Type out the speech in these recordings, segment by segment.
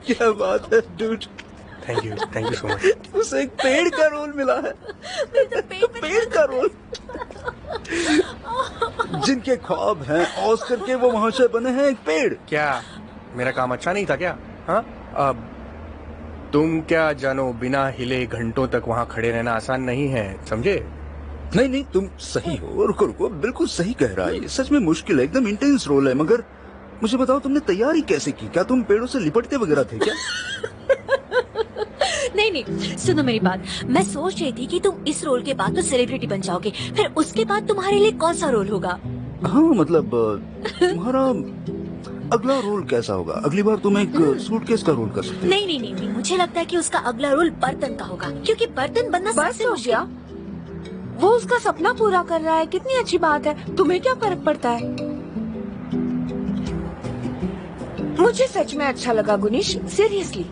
क्या बात है dude. Thank you so much. उसे एक पेड़ का रोल मिला है। पेड़ का रोल। जिनके ख्वाब हैं ऑस्कर के, वो महाशय बने हैं एक पेड़। क्या मेरा काम अच्छा नहीं था क्या? हाँ, अब तुम क्या जानो, बिना हिले घंटों तक वहाँ खड़े रहना आसान नहीं है, समझे? नहीं नहीं, तुम सही हो। रुको रुको, बिल्कुल सही कह रहा है। ये सच में मुश्किल है, एकदम इंटेंस रोल है। मगर मुझे बताओ, तुमने तैयारी कैसे की? क्या तुम पेड़ों से लिपटते वगैरह थे क्या? नहीं नहीं, सुनो मेरी बात। मैं सोच रही थी कि तुम इस रोल के बाद तो सेलिब्रिटी बन जाओगे, फिर उसके बाद तुम्हारे लिए कौन सा रोल होगा? हाँ मतलब तुम्हारा अगला रोल कैसा होगा? अगली बार तुम एक सूटकेस का रोल कर सकते हो। नहीं नहीं नहीं, मुझे लगता है कि उसका अगला रोल बर्तन का होगा, क्योंकि बर्तन बनना सबसे मुश्किल। वो उसका सपना पूरा कर रहा है, कितनी अच्छी बात है। तुम्हें क्या फर्क पड़ता है? मुझे सच में अच्छा लगा गुनीश, सीरियसली।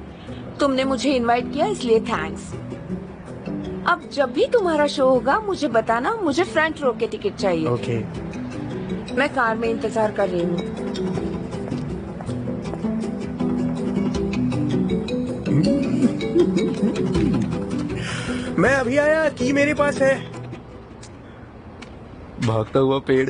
तुमने मुझे इनवाइट किया इसलिए थैंक्स। अब जब भी तुम्हारा शो होगा मुझे बताना, मुझे फ्रंट रो के टिकट चाहिए। ओके। मैं कार में इंतजार कर रही हूँ। मैं अभी आया, की मेरे पास है। भागता हुआ पेड़।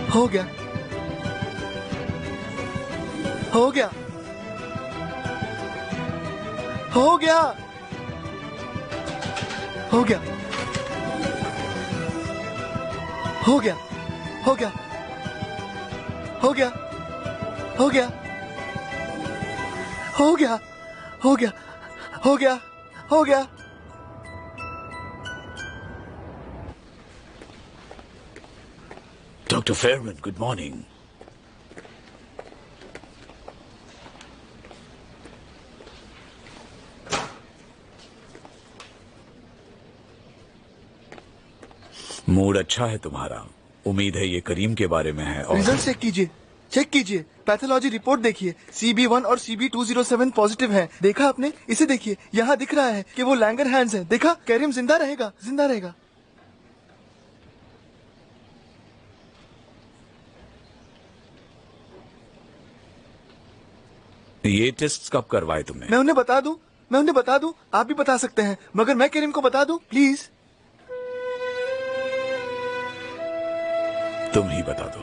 हो गया, हो गया, हो गया, हो गया, हो गया, हो गया, हो गया, हो गया, हो गया, हो गया, हो गया, हो गया। Doctor Fairman, good morning. Mood अच्छा है तुम्हारा। उम्मीद है ये करीम के बारे में है। और रिजल्ट चेक कीजिए, चेक कीजिए। पैथोलॉजी रिपोर्ट देखिए, CB1 और CB207 पॉजिटिव हैं। देखा आपने? इसे देखिए, यहाँ दिख रहा है कि वो लैंगरहैंस है। देखा? करीम जिंदा रहेगा, जिंदा रहेगा। ये टेस्ट कब करवाए तुमने? मैं उन्हें बता दूं, मैं उन्हें बता दूं, आप भी बता सकते हैं, मगर मैं करीम को बता दूं, प्लीज। तुम ही बता दो।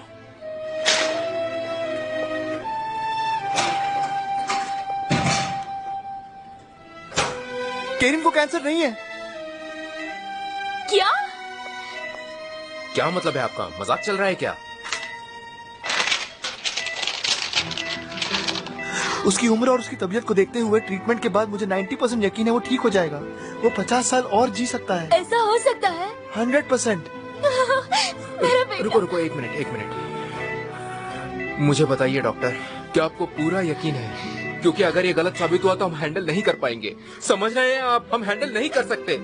करीम को कैंसर नहीं है। क्या? क्या मतलब है आपका? मजाक चल रहा है क्या? उसकी उम्र और उसकी तबीयत को देखते हुए ट्रीटमेंट के बाद मुझे 90% यकीन है वो ठीक हो जाएगा। वो 50 साल और जी सकता है। ऐसा हो सकता है? 100%। मेरा बेटा। रुको रुको, एक मिनट एक मिनट। मुझे बताइए डॉक्टर, क्या आपको पूरा यकीन है? क्योंकि अगर ये गलत साबित हुआ तो हम हैंडल नहीं कर पाएंगे। समझ रहे हैं आप? हम हैंडल नहीं कर सकते।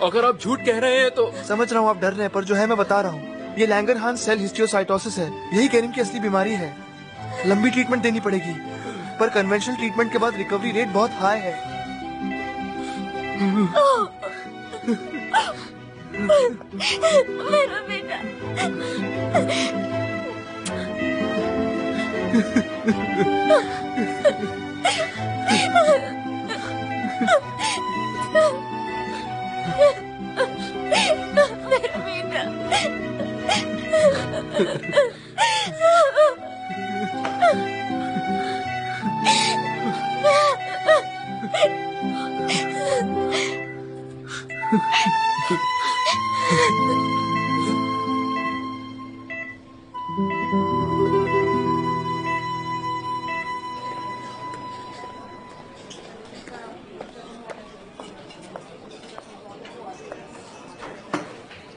अगर आप झूठ कह रहे हैं तो। समझ रहा हूँ आप डर रहे हैं, पर जो है मैं बता रहा हूँ। ये लैंगरहांस सेल हिस्टियोसाइटोसिस है। यही करीम की असली बीमारी है। लंबी ट्रीटमेंट देनी पड़ेगी। पर कन्वेंशनल ट्रीटमेंट के बाद रिकवरी रेट बहुत हाई है। मेरा बेटा। मेरा बेटा।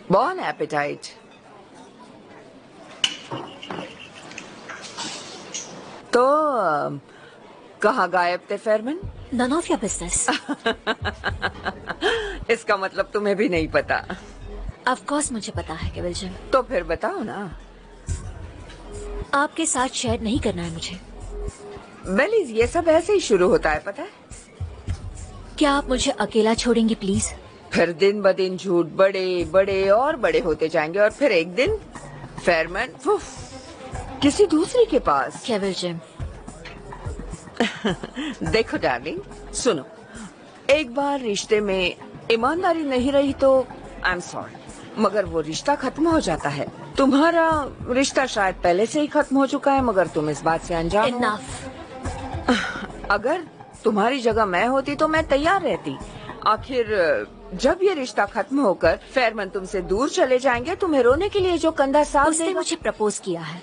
बॉन एपेटाइट। तो कहाँ गायब थे फेरमैन? None of your business. इसका मतलब तुम्हें भी नहीं पता। Of course मुझे पता है केवल जिम। तो फिर बताओ ना। आपके साथ शेयर नहीं करना है मुझे। बेलीज, ये सब ऐसे ही शुरू होता है, पता है? क्या आप मुझे अकेला छोड़ेंगे प्लीज? फिर दिन ब दिन झूठ बड़े बड़े और बड़े होते जाएंगे और फिर एक दिन फेरमैन किसी दूसरे के पास। केवल जिम। देखो डार्लिंग, सुनो, एक बार रिश्ते में ईमानदारी नहीं रही तो आई एम सॉरी, मगर वो रिश्ता खत्म हो जाता है। तुम्हारा रिश्ता शायद पहले से ही खत्म हो चुका है, मगर तुम इस बात से अनजान हो। Enough. अगर तुम्हारी जगह मैं होती तो मैं तैयार रहती। आखिर जब ये रिश्ता खत्म होकर फेरमैन तुमसे दूर चले जाएंगे, तुम्हें रोने के लिए जो कंधा साफ उसने देगा। मुझे प्रपोज किया है।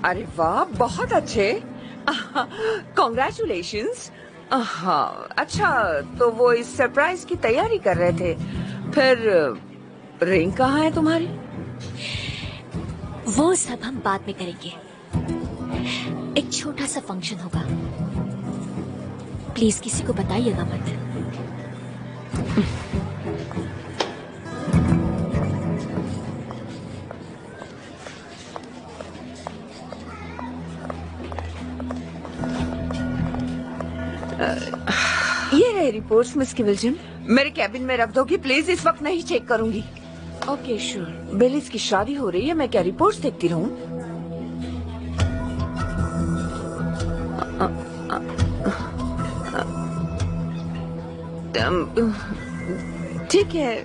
अरे वाह, बहुत अच्छे, कॉन्ग्रेचुलेशंस। हाँ, अच्छा, तो वो इस सरप्राइज की तैयारी कर रहे थे। फिर रिंग कहाँ है तुम्हारी? वो सब हम बाद में करेंगे। एक छोटा सा फंक्शन होगा, प्लीज किसी को बताइएगा मत। ये रहे रिपोर्ट्स मिस किविल्जन। मेरे कैबिन में रख दोगी प्लीज? इस वक्त नहीं चेक करूंगी। Okay sure. बेलिस की शादी हो रही है, मैं क्या रिपोर्ट्स देखती रहूं? ठीक है,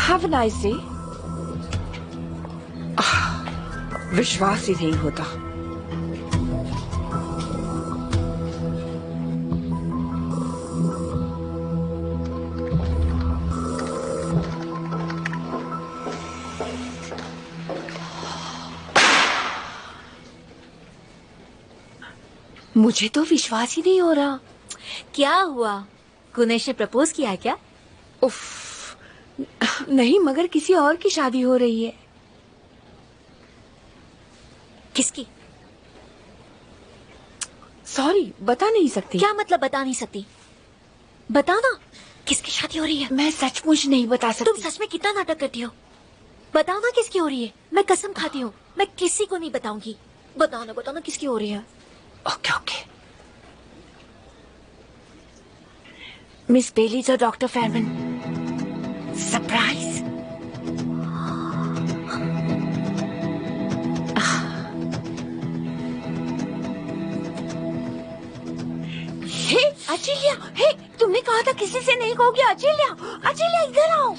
हैव अ नाइस डे। विश्वास ही नहीं होता। मुझे तो विश्वास ही नहीं हो रहा। क्या हुआ? गुनेश ने प्रपोज किया है क्या? उफ, नहीं, मगर किसी और की शादी हो रही है। किसकी? सॉरी, बता नहीं सकती। क्या मतलब बता नहीं सकती? बताना, किसकी शादी हो रही है? मैं सचमुच नहीं बता तुम सकती। सच में कितना नाटक करती हो? बताना किसकी हो रही है। मैं कसम खाती हूँ, मैं किसी को नहीं बताऊंगी। बताना बताना किसकी हो रही है। Okay okay. मिस बेलीज और डॉक्टर फेरमैन, सरप्राइज। हे अचिल्या, हे तुमने कहा था किसी से नहीं कहोगे। अचिल्या, अचिल्या इधर आओ।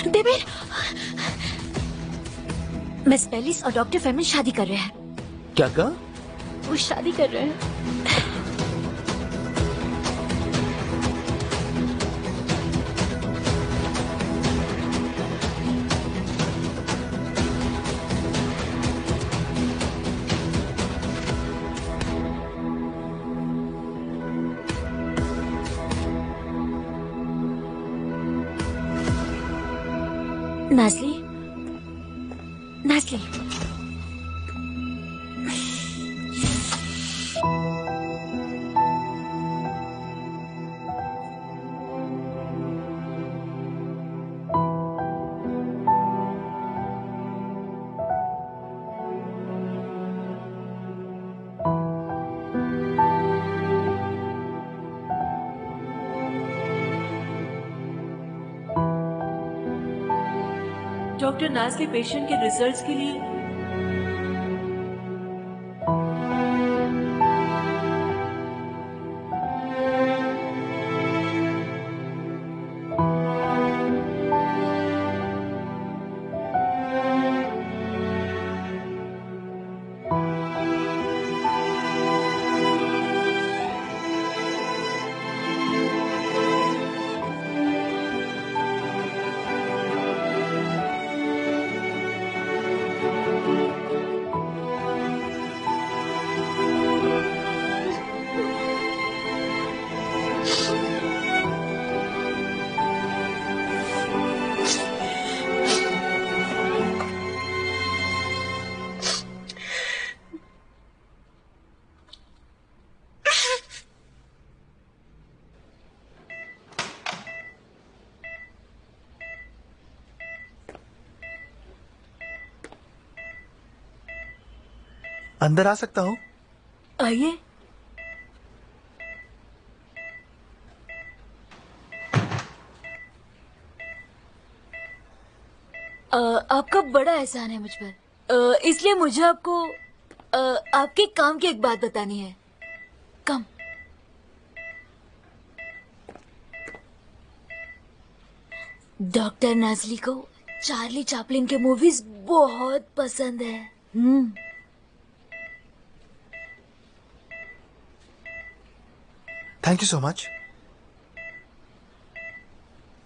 बेबी, मिस बेलिस और डॉक्टर फेरमैन शादी कर रहे हैं। क्या कहा? वो शादी कर रहे हैं। नाज़ली, नाज़ली, डॉक्टर नाज़ली पेशेंट के रिजल्ट्स के लिए अंदर आ सकता हूँ? आइए। आपका बड़ा एहसान है मुझ पर, इसलिए मुझे आपको आपके काम की एक बात बतानी है। कम। डॉक्टर नाज़ली को चार्ली चैपलिन के मूवीज बहुत पसंद है। Thank you so much.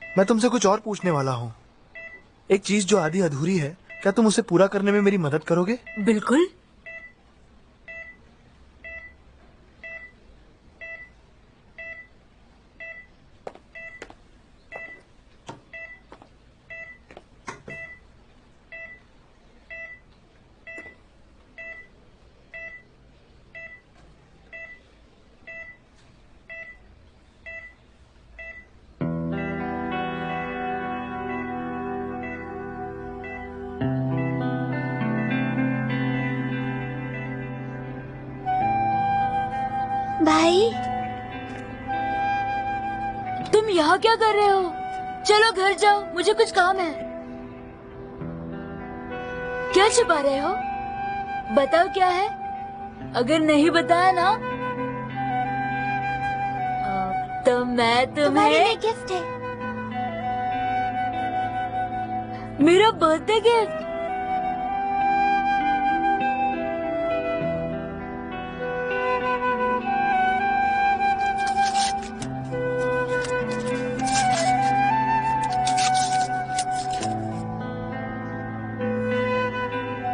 मैं तुमसे कुछ और पूछने वाला हूँ। एक चीज जो आधी अधूरी है, क्या तुम उसे पूरा करने में मेरी मदद करोगे? बिल्कुल। भाई, तुम यहाँ क्या कर रहे हो? चलो घर जाओ, मुझे कुछ काम है। क्या छुपा रहे हो? बताओ क्या है? अगर नहीं बताया ना तो मैं तुम्हारे लिए तुम्हें गिफ्ट है। मेरा बर्थडे गिफ्ट।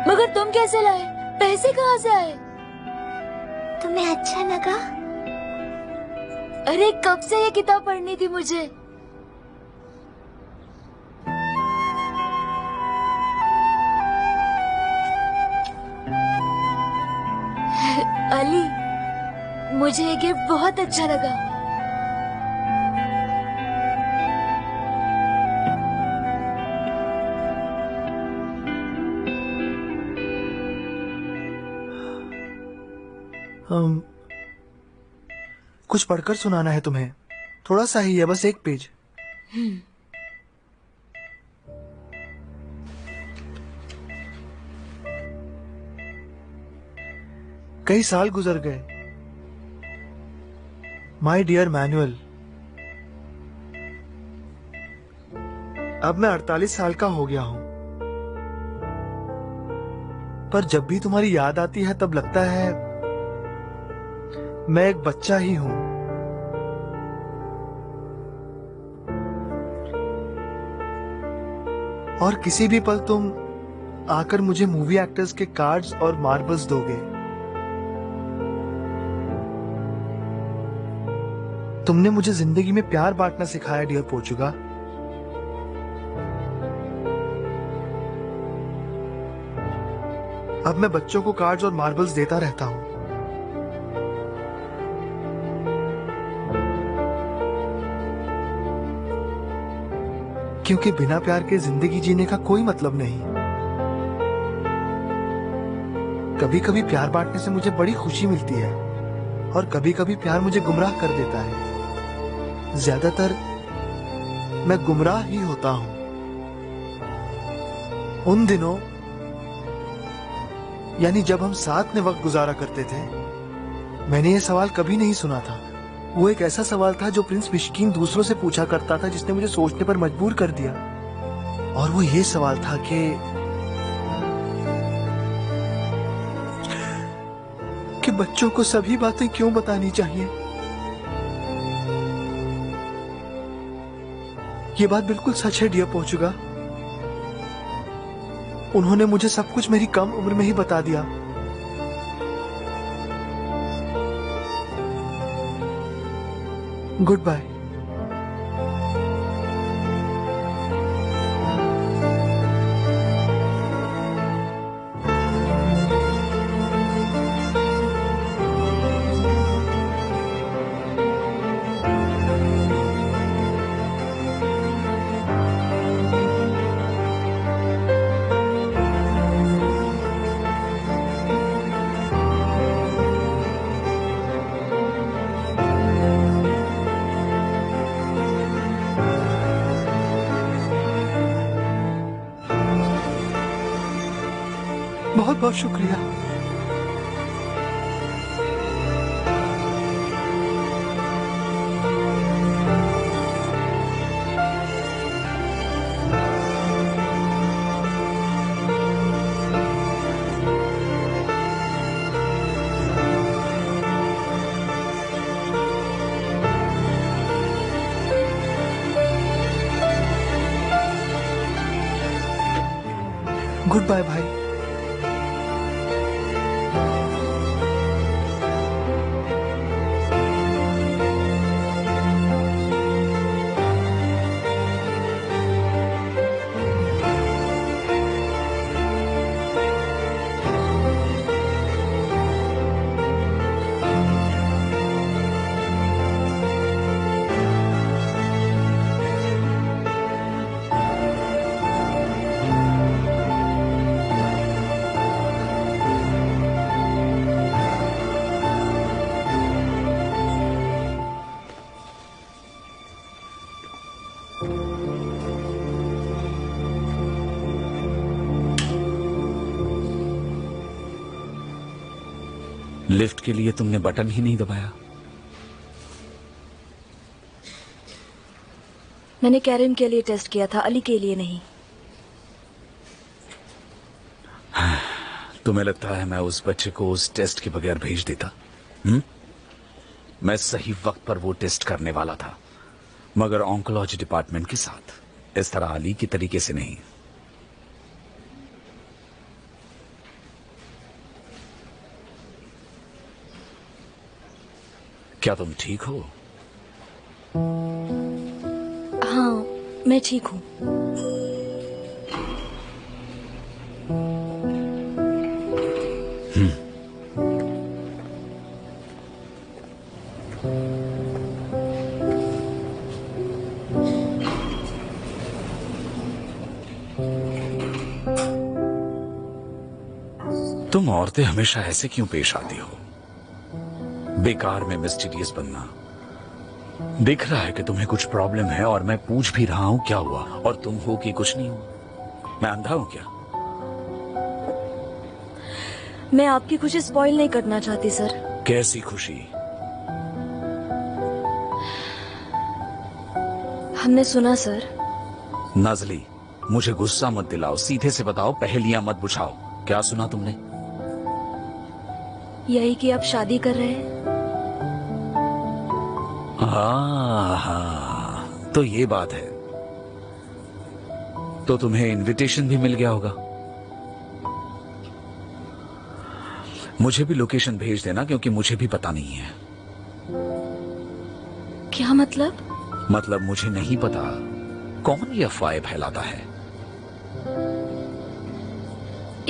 मगर तुम कैसे लाए? पैसे कहाँ से आए? तुम्हें अच्छा लगा? अरे कब से ये किताब पढ़नी थी मुझे। अली, मुझे ये गिफ्ट बहुत अच्छा लगा। कुछ पढ़कर सुनाना है तुम्हें। थोड़ा सा ही है, बस एक पेज। कई साल गुजर गए, माय डियर मैनुअल। अब मैं 48 साल का हो गया हूं, पर जब भी तुम्हारी याद आती है तब लगता है मैं एक बच्चा ही हूं। और किसी भी पल तुम आकर मुझे मूवी एक्टर्स के कार्ड्स और मार्बल्स दोगे। तुमने मुझे जिंदगी में प्यार बांटना सिखाया डियर पोर्चुगा। अब मैं बच्चों को कार्ड्स और मार्बल्स देता रहता हूं। क्योंकि बिना प्यार के जिंदगी जीने का कोई मतलब नहीं। कभी कभी प्यार बांटने से मुझे बड़ी खुशी मिलती है और कभी कभी प्यार मुझे गुमराह कर देता है। ज्यादातर मैं गुमराह ही होता हूं। उन दिनों यानी जब हम साथ में वक्त गुजारा करते थे, मैंने ये सवाल कभी नहीं सुना था। वो एक ऐसा सवाल था जो प्रिंस मिशकीन दूसरों से पूछा करता था, जिसने मुझे सोचने पर मजबूर कर दिया। और वो ये सवाल था कि बच्चों को सभी बातें क्यों बतानी चाहिए। ये बात बिल्कुल सच है डियर पोर्चुगा। उन्होंने मुझे सब कुछ मेरी कम उम्र में ही बता दिया। Goodbye. बहुत बहुत शुक्रिया। गुड बाय भाई। लिफ्ट के लिए तुमने बटन ही नहीं दबाया। मैंने कैरिम के लिए टेस्ट किया था, अली के लिए नहीं। तुम्हें लगता है मैं उस बच्चे को उस टेस्ट के बगैर भेज देता? मैं सही वक्त पर वो टेस्ट करने वाला था, मगर ऑन्कोलॉजी डिपार्टमेंट के साथ, इस तरह अली की तरीके से नहीं। क्या तुम ठीक हो? हाँ, मैं ठीक हूँ। तुम औरतें हमेशा ऐसे क्यों पेश आती हो? बेकार में मिस्टीरियस बनना। दिख रहा है कि तुम्हें कुछ प्रॉब्लम है और मैं पूछ भी रहा हूं क्या हुआ, और तुम हो कि कुछ नहीं हुआ। मैं अंधा हूं क्या? मैं आपकी खुशी स्पॉइल नहीं करना चाहती सर। कैसी खुशी? हमने सुना सर। नाजली, मुझे गुस्सा मत दिलाओ, सीधे से बताओ, पहेलियां मत बुझाओ। क्या सुना तुमने? यही कि आप शादी कर रहे हैं। हाँ, तो ये बात है। तो तुम्हें इनविटेशन भी मिल गया होगा। मुझे भी लोकेशन भेज देना, क्योंकि मुझे भी पता नहीं है। क्या मतलब? मतलब मुझे नहीं पता कौन ये अफवाहें फैलाता है।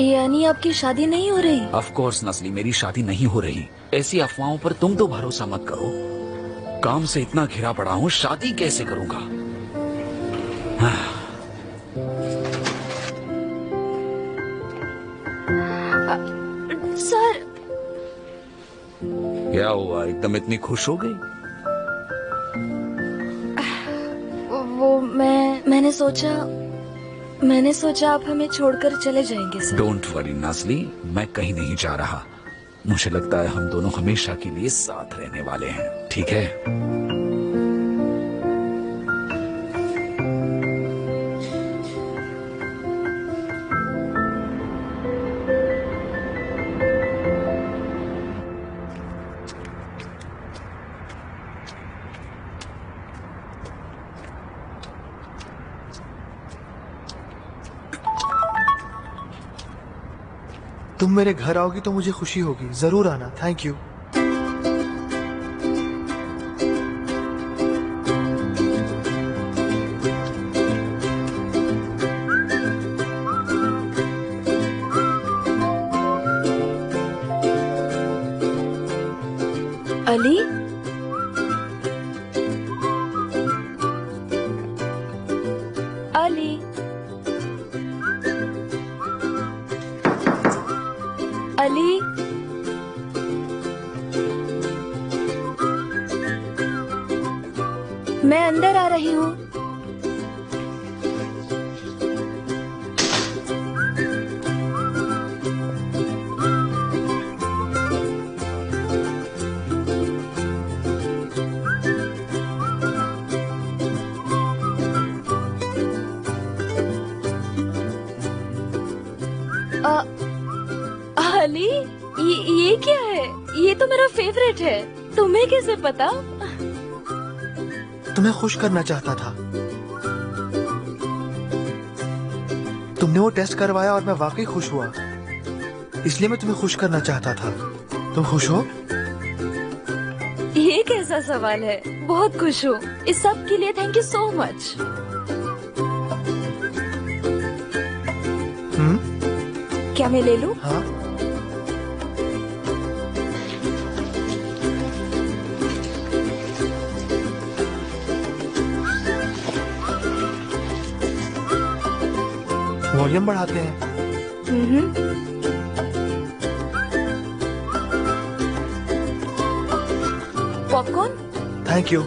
यानी आपकी शादी नहीं हो रही? ऑफ कोर्स नस्ली, मेरी शादी नहीं हो रही। ऐसी अफवाहों पर तुम तो भरोसा मत करो। काम से इतना घिरा पड़ा हूं, शादी कैसे करूंगा? सर। क्या हुआ, एकदम इतनी खुश हो गई? वो मैंने सोचा मैंने सोचा आप हमें छोड़कर चले जाएंगे सर। डोंट वरी नाजली, मैं कहीं नहीं जा रहा। मुझे लगता है हम दोनों हमेशा के लिए साथ रहने वाले हैं, ठीक है? तुम मेरे घर आओगी तो मुझे खुशी होगी। जरूर आना। Thank you. Ali, Ali, Ali, मैं अंदर आ रही हूँ। अली, ये क्या है? ये तो मेरा फेवरेट है। तुम्हें कैसे पता? तुम्हें खुश करना चाहता था। तुमने वो टेस्ट करवाया और मैं वाकई खुश हुआ, इसलिए मैं तुम्हें खुश करना चाहता था। तुम खुश हो? ये कैसा सवाल है? बहुत खुश हूँ। इस सब के लिए थैंक यू सो मच। क्या मैं ले लूं? हाँ। वॉल्यूम बढ़ाते हैं। Popcorn? Thank you.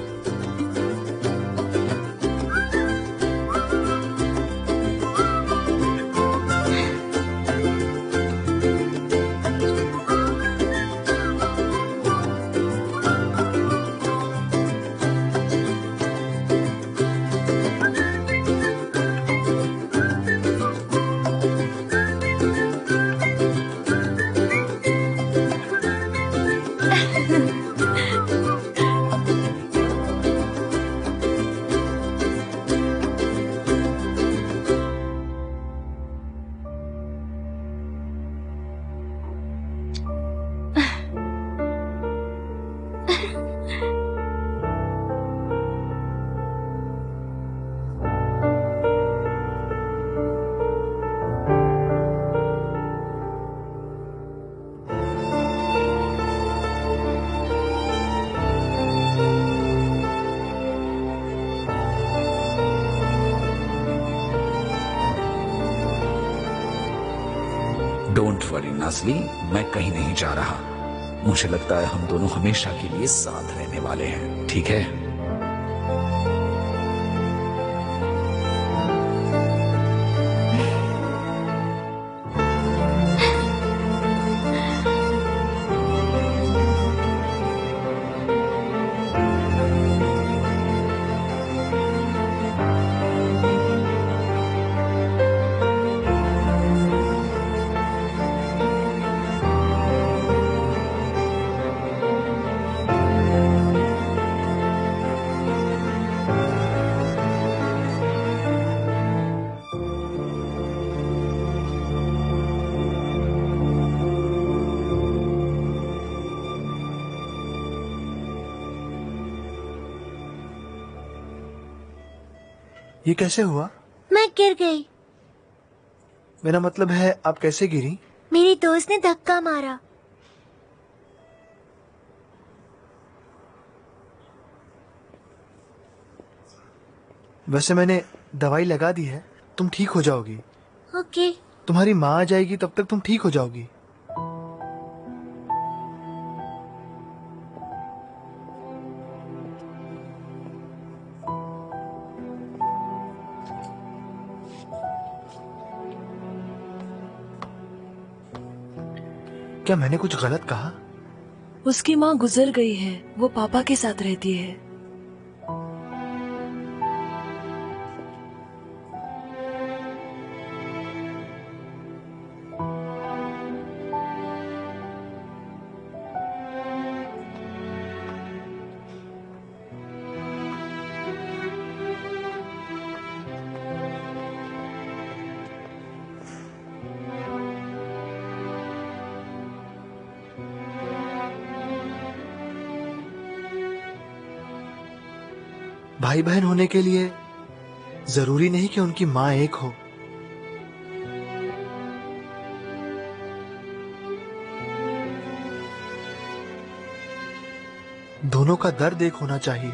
Don't worry Nazli, मैं कहीं नहीं जा रहा। मुझे लगता है हम दोनों हमेशा के लिए साथ रहने वाले हैं, ठीक है? ये कैसे हुआ? मैं गिर गई। मेरा मतलब है, आप कैसे गिरी? मेरी दोस्त ने धक्का मारा। वैसे मैंने दवाई लगा दी है, तुम ठीक हो जाओगी। ओके। तुम्हारी माँ आ जाएगी, तब तक तुम ठीक हो जाओगी। क्या मैंने कुछ गलत कहा? उसकी माँ गुजर गई है, वो पापा के साथ रहती है। भाई बहन होने के लिए जरूरी नहीं कि उनकी माँ एक हो। दोनों का दर्द एक होना चाहिए।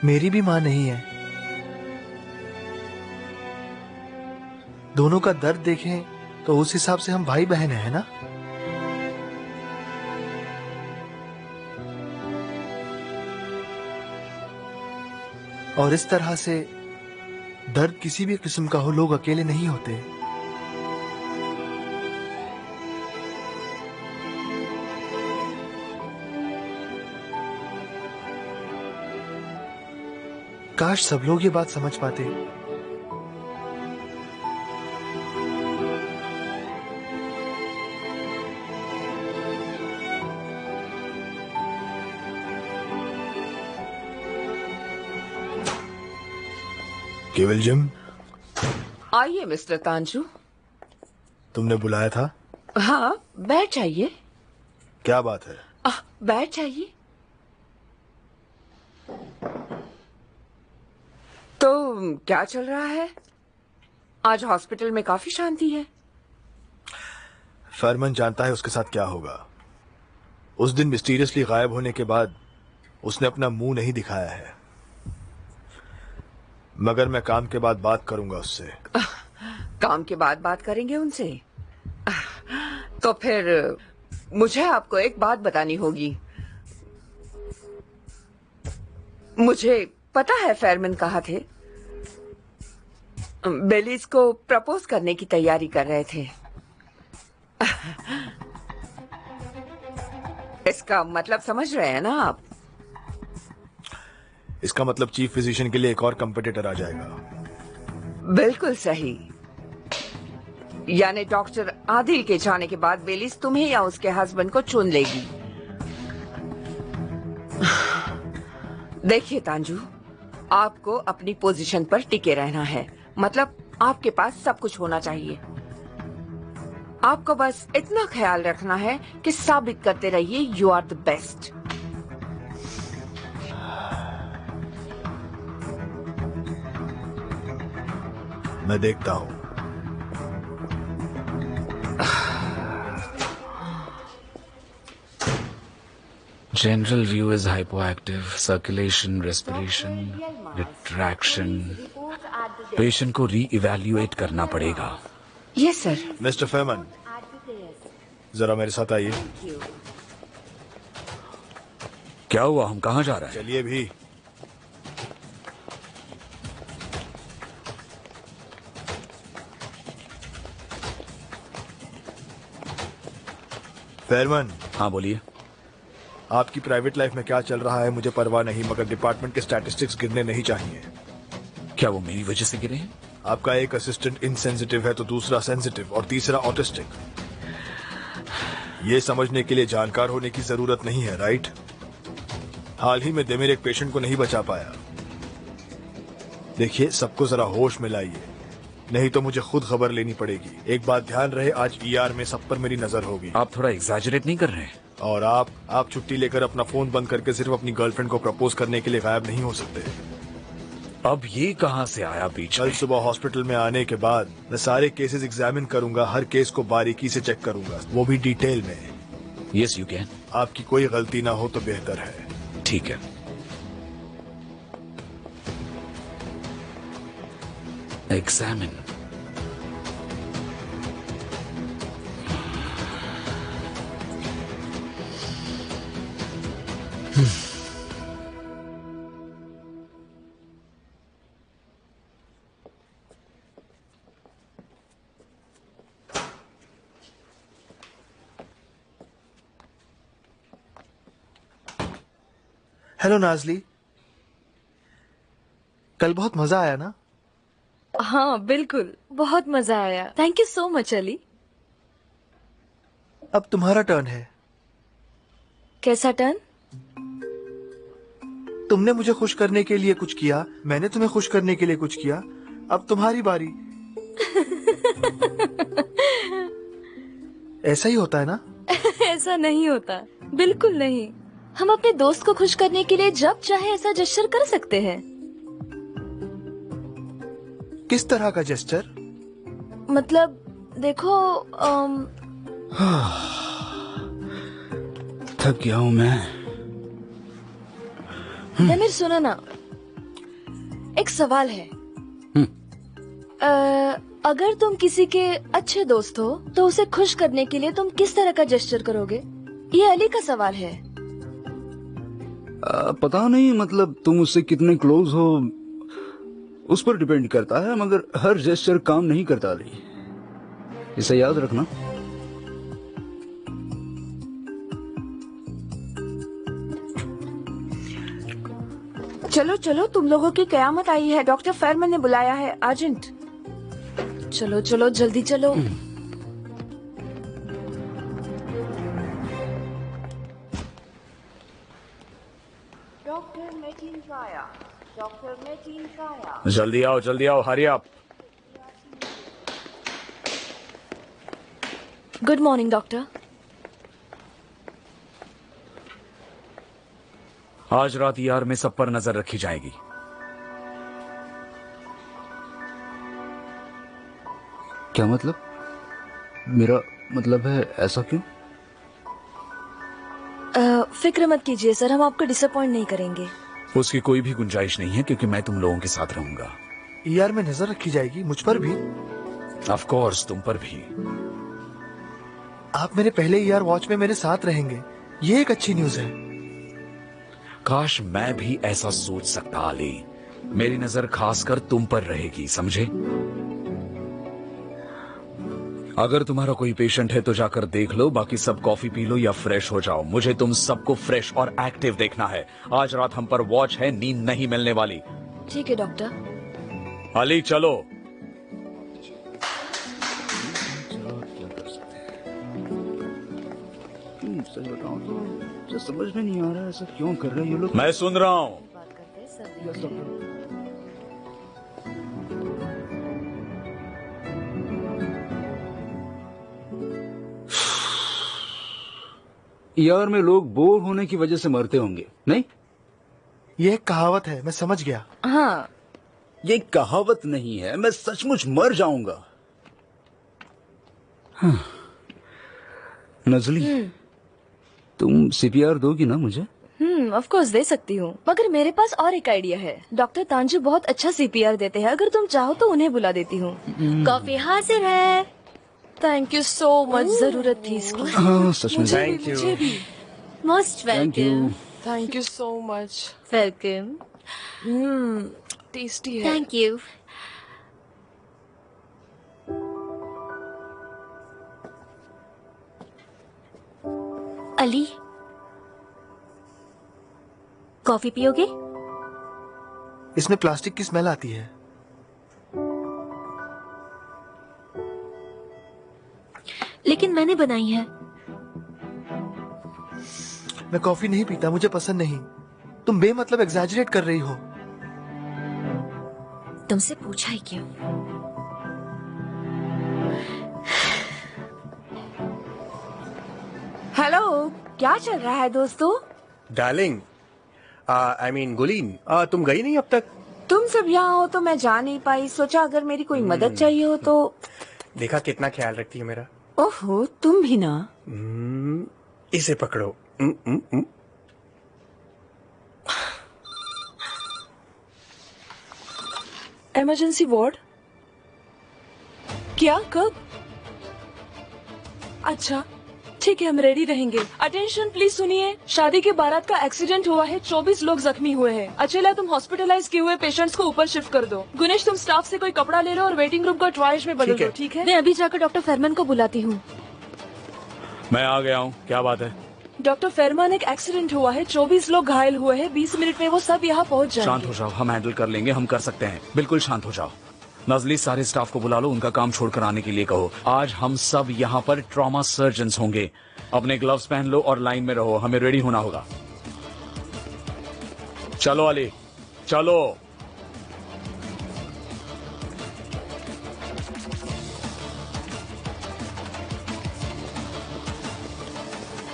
मेरी भी माँ नहीं है। दोनों का दर्द देखें तो उस हिसाब से हम भाई बहन हैं, है ना? और इस तरह से दर्द किसी भी किस्म का हो, लोग अकेले नहीं होते। काश सब लोग ये बात समझ पाते। केवल जिम, आइए मिस्टर तांजू। तुमने बुलाया था? हाँ, बैठ जाइए। क्या बात है? बैठ जाइए। तो क्या चल रहा है? आज हॉस्पिटल में काफी शांति है। फरमान जानता है उसके साथ क्या होगा। उस दिन मिस्टीरियसली गायब होने के बाद उसने अपना मुंह नहीं दिखाया है, मगर मैं काम के बाद बात करूंगा उससे। काम के बाद बात करेंगे उनसे? तो फिर मुझे आपको एक बात बतानी होगी। मुझे पता है फेरमैन कहाँ थे। बेलीज को प्रपोज करने की तैयारी कर रहे थे। इसका मतलब समझ रहे हैं ना आप? इसका मतलब चीफ फिजिशियन के लिए एक और कंपटीटर आ जाएगा। बिल्कुल सही। यानी डॉक्टर आदिल के जाने के बाद बेलीज तुम्हें या उसके हस्बैंड को चुन लेगी। देखिए तांजू, आपको अपनी पोजीशन पर टिके रहना है। मतलब आपके पास सब कुछ होना चाहिए। आपको बस इतना ख्याल रखना है कि साबित करते रहिए यू आर द बेस्ट। मैं देखता हूं। General view is hypoactive, circulation, respiration, retraction. Patient को री-इवैल्यूएट करना पड़ेगा। Yes sir. मिस्टर फेरमैन, जरा मेरे साथ आइए। क्या हुआ? हम कहाँ जा रहे हैं? चलिए भी। फेरमैन। हाँ बोलिए। आपकी प्राइवेट लाइफ में क्या चल रहा है मुझे परवाह नहीं, मगर डिपार्टमेंट के स्टैटिस्टिक्स गिरने नहीं चाहिए। क्या वो मेरी वजह से गिरे हैं? आपका एक असिस्टेंट इनसेंसिटिव है तो दूसरा सेंसिटिव और तीसरा ऑटिस्टिक। ये समझने के लिए जानकार होने की जरूरत नहीं है, राइट? हाल ही में देमेर एक पेशेंट को नहीं बचा पाया। देखिए, सबको जरा होश में लाइए, नहीं तो मुझे खुद खबर लेनी पड़ेगी। एक बात ध्यान रहे, आज ईआर में सब पर मेरी नजर होगी। आप थोड़ा एग्जैजरेट नहीं कर रहे हैं? और आप छुट्टी लेकर अपना फोन बंद करके सिर्फ अपनी गर्लफ्रेंड को प्रपोज करने के लिए गायब नहीं हो सकते। अब ये कहाँ से आया बीच कल में? सुबह हॉस्पिटल में आने के बाद मैं सारे केसेस एग्जामिन करूंगा, हर केस को बारीकी से चेक करूंगा, वो भी डिटेल में। Yes you can. आपकी कोई गलती ना हो तो बेहतर है। ठीक है। एग्जामिन। हेलो नाजली, कल बहुत मजा आया ना? हाँ बिल्कुल, बहुत मजा आया। Thank you so much Ali. अब तुम्हारा टर्न है। कैसा टर्न? तुमने मुझे खुश करने के लिए कुछ किया, मैंने तुम्हें खुश करने के लिए कुछ किया, अब तुम्हारी बारी। ऐसा ही होता है ना? ऐसा नहीं होता, बिल्कुल नहीं। हम अपने दोस्त को खुश करने के लिए जब चाहे ऐसा जेस्चर कर सकते हैं। किस तरह का जेस्चर? मतलब देखो, थक गया हूं मैं। नमीर सुनो ना, एक सवाल है। अगर तुम किसी के अच्छे दोस्त हो तो उसे खुश करने के लिए तुम किस तरह का जेस्चर करोगे? ये अली का सवाल है। पता नहीं, मतलब तुम उससे कितने क्लोज हो उस पर डिपेंड करता है, मगर हर जेस्चर काम नहीं करता अली, इसे याद रखना। चलो चलो, तुम लोगों की कयामत आई है। डॉक्टर फेरमैन ने बुलाया है, अर्जेंट। चलो चलो जल्दी चलो। डॉक्टर मेटीन काया, डॉक्टर मेटीन काया। जल्दी आओ, हरी आप। Good morning doctor. आज रात ईआर में सब पर नजर रखी जाएगी। क्या मतलब? मेरा मतलब है ऐसा क्यों? फिक्र मत कीजिए सर, हम आपको डिसअपॉइंट नहीं करेंगे। उसकी कोई भी गुंजाइश नहीं है, क्योंकि मैं तुम लोगों के साथ रहूंगा। ईआर में नजर रखी जाएगी, मुझ पर भी? ऑफ कोर्स, तुम पर भी। आप मेरे पहले ईआर वॉच में मेरे साथ रहेंगे, ये एक अच्छी न्यूज है। काश मैं भी ऐसा सोच सकता अली। मेरी नजर खासकर तुम पर रहेगी, समझे? अगर तुम्हारा कोई पेशेंट है तो जाकर देख लो, बाकी सब कॉफी पी लो या फ्रेश हो जाओ। मुझे तुम सबको फ्रेश और एक्टिव देखना है। आज रात हम पर वॉच है, नींद नहीं मिलने वाली। ठीक है डॉक्टर। अली चलो। सच बताऊं तो मुझे समझ में नहीं आ रहा है ऐसा क्यों कर रहे हैं ये लोग। मैं सुन रहा हूँ। ईआर में लोग बोर होने की वजह से मरते होंगे, नहीं? ये एक कहावत है, मैं समझ गया। हाँ, ये कहावत नहीं है, मैं सचमुच मर जाऊंगा। हाँ। नजली, तुम सीपीआर दोगी ना मुझे? ऑफ कोर्स दे सकती हूँ, मगर मेरे पास और एक आइडिया है। डॉक्टर तांजू बहुत अच्छा सीपीआर देते हैं, अगर तुम चाहो तो उन्हें बुला देती हूँ। कॉफी हाजिर है। थैंक यू सो मच, जरूरत थी इसकी। हाँ सच में। Thank you. Most thank you. Welcome. Thank you so much. Welcome. Tasty है। Thank you. अली, कॉफी पियोगे? इसमें प्लास्टिक की स्मेल आती है। लेकिन मैंने बनाई है। मैं कॉफी नहीं पीता, मुझे पसंद नहीं। तुम बेमतलब एग्जैजरेट कर रही हो। तुमसे पूछा ही क्यों? हेलो, क्या चल रहा है दोस्तों? डार्लिंग, आई मीन गुलीन, तुम गई नहीं अब तक? तुम सब यहाँ हो तो मैं जा नहीं पाई। सोचा अगर मेरी कोई मदद चाहिए हो तो। देखा कितना ख्याल रखती है मेरा। ओहो, तुम भी ना। इसे पकड़ो। Emergency ward? क्या, कब? अच्छा ठीक है, हम रेडी रहेंगे। अटेंशन प्लीज सुनिए, शादी के बारात का एक्सीडेंट हुआ है, 24 लोग जख्मी हुए हैं। अचेला, तुम हॉस्पिटलाइज किए हुए पेशेंट्स को ऊपर शिफ्ट कर दो। गुनेश, तुम स्टाफ से कोई कपड़ा ले लो और वेटिंग रूम को ट्रायज में बदल ठीक है। दो, ठीक है? मैं अभी जाकर डॉक्टर फरमान को बुलाती हूँ। मैं आ गया हूँ, क्या बात है? डॉक्टर फेरमान, एक एक्सीडेंट हुआ है, 24 लोग घायल हुए हैं, 20 मिनट में वो सब यहाँ पहुँच शांत जाएंगे। हो जाओ, हम हैंडल कर लेंगे, हम कर सकते हैं। बिल्कुल शांत हो जाओ। नजली, सारे स्टाफ को बुला लो, उनका काम छोड़कर आने के लिए कहो। आज हम सब यहाँ पर ट्रॉमा सर्जन्स होंगे। अपने ग्लव्स पहन लो और लाइन में रहो, हमें रेडी होना होगा। चलो अली, चलो।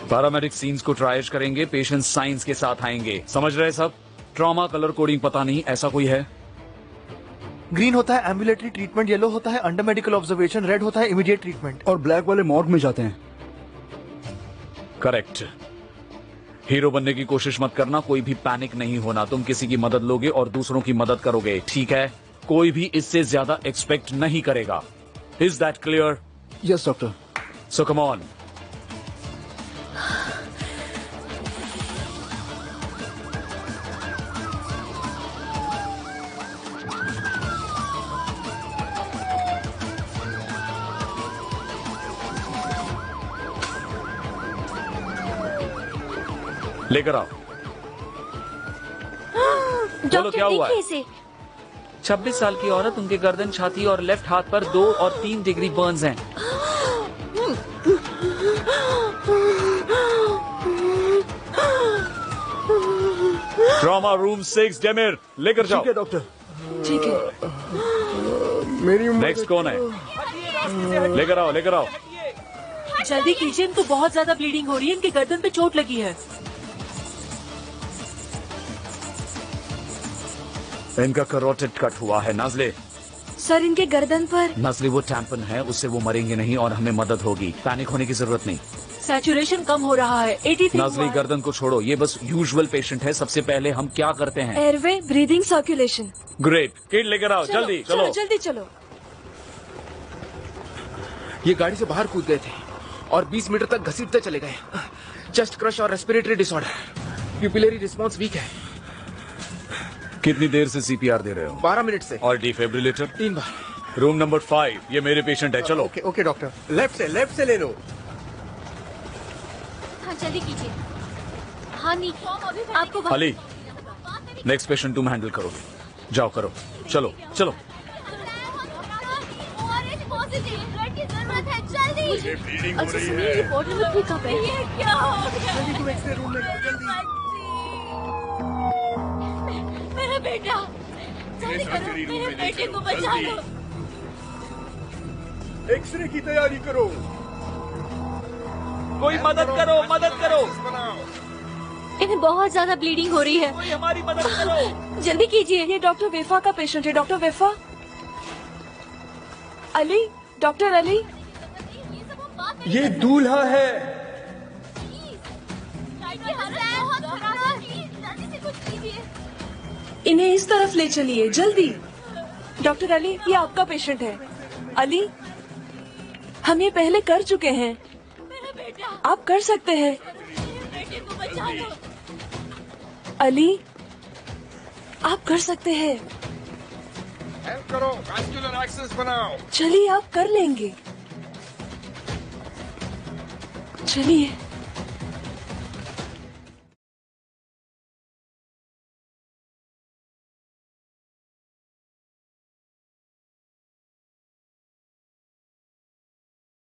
पैरामेडिक सीन्स को ट्रायज करेंगे, पेशेंट साइंस के साथ आएंगे। समझ रहे सब? ट्रॉमा कलर कोडिंग पता नहीं, ऐसा कोई है? ग्रीन होता है एम्बुलेटरी ट्रीटमेंट, येलो होता है अंडर मेडिकल ऑब्जर्वेशन, रेड होता है इमीडिएट ट्रीटमेंट। और ब्लैक वाले मॉर्ग में जाते हैं। करेक्ट। हीरो बनने की कोशिश मत करना, कोई भी पैनिक नहीं होना। तुम किसी की मदद लोगे और दूसरों की मदद करोगे, ठीक है? कोई भी इससे ज्यादा एक्सपेक्ट नहीं करेगा। Is that clear? Yes doctor. So come on. लेकर आओ। बोलो क्या हुआ है? इसे 26 साल की औरत, उनके गर्दन, छाती और लेफ्ट हाथ पर 2 और 3 डिग्री बर्न्स हैं। ट्रॉमा रूम 6, डेमिर, लेकर जाओ। ठीक है डॉक्टर। ठीक है। मेरी उम्र नेक्स्ट कौन है? लेकर आओ, लेकर आओ। जल्दी कीजिए, इनको बहुत ज्यादा ब्लीडिंग हो रही है, इनके गर्दन पे चोट लगी है। इनका करोटिड कट हुआ है। नाजले, सर, इनके गर्दन पर नजली वो टैंपन है, उससे वो मरेंगे नहीं और हमें मदद होगी। पैनिक होने की जरूरत नहीं। सैचुरेशन कम हो रहा है, 83 नजली, हुआ है। गर्दन को छोड़ो, ये बस यूजुअल पेशेंट है। सबसे पहले हम क्या करते हैं? Airway, breathing, circulation. Great. Kit लेकर आओ, जल्दी चलो। जल्दी चलो। ये गाड़ी से बाहर कूद गए थे और 20 मीटर तक घसीटते चले गए। चेस्ट क्रश और respiratory disorder, pupillary response weak है। कितनी देर से सीपीआर दे रहे हो? 12 मिनट से और डिफिब्रिलेटर? 3 बार। रूम नंबर 5, ये मेरे पेशेंट है। चलो। ओके ओके डॉक्टर, लेफ्ट से ले लो। हाँ, जल्दी कीजिए। हाँ नहीं, आपको अली, नेक्स्ट पेशेंट तुम हैंडल करोगे। जाओ करो, चलो चलो। अच्छा सुनिए, रिपोर्ट में भी कब है? ये क्या हो गया? मेरा बेटा, जल्दी करो, मेरे बेटे को बचा लो। एक्सरे की तैयारी करो। कोई मदद करो, मदद करो। इन्हें बहुत ज्यादा ब्लीडिंग हो रही है। कोई हमारी मदद करो। जल्दी कीजिए। ये डॉक्टर वेफा का पेशेंट है। डॉक्टर वेफा। अली, डॉक्टर अली। ये दूल्हा है। इन्हें इस तरफ ले चलिए, जल्दी। डॉक्टर अली, ये आपका पेशेंट है। अली, हम ये पहले कर चुके हैं, आप कर सकते हैं। अली, आप कर सकते हैं। हेल्प करो, वैस्कुलर एक्सेस बनाओ। चलिए, आप कर लेंगे। चलिए।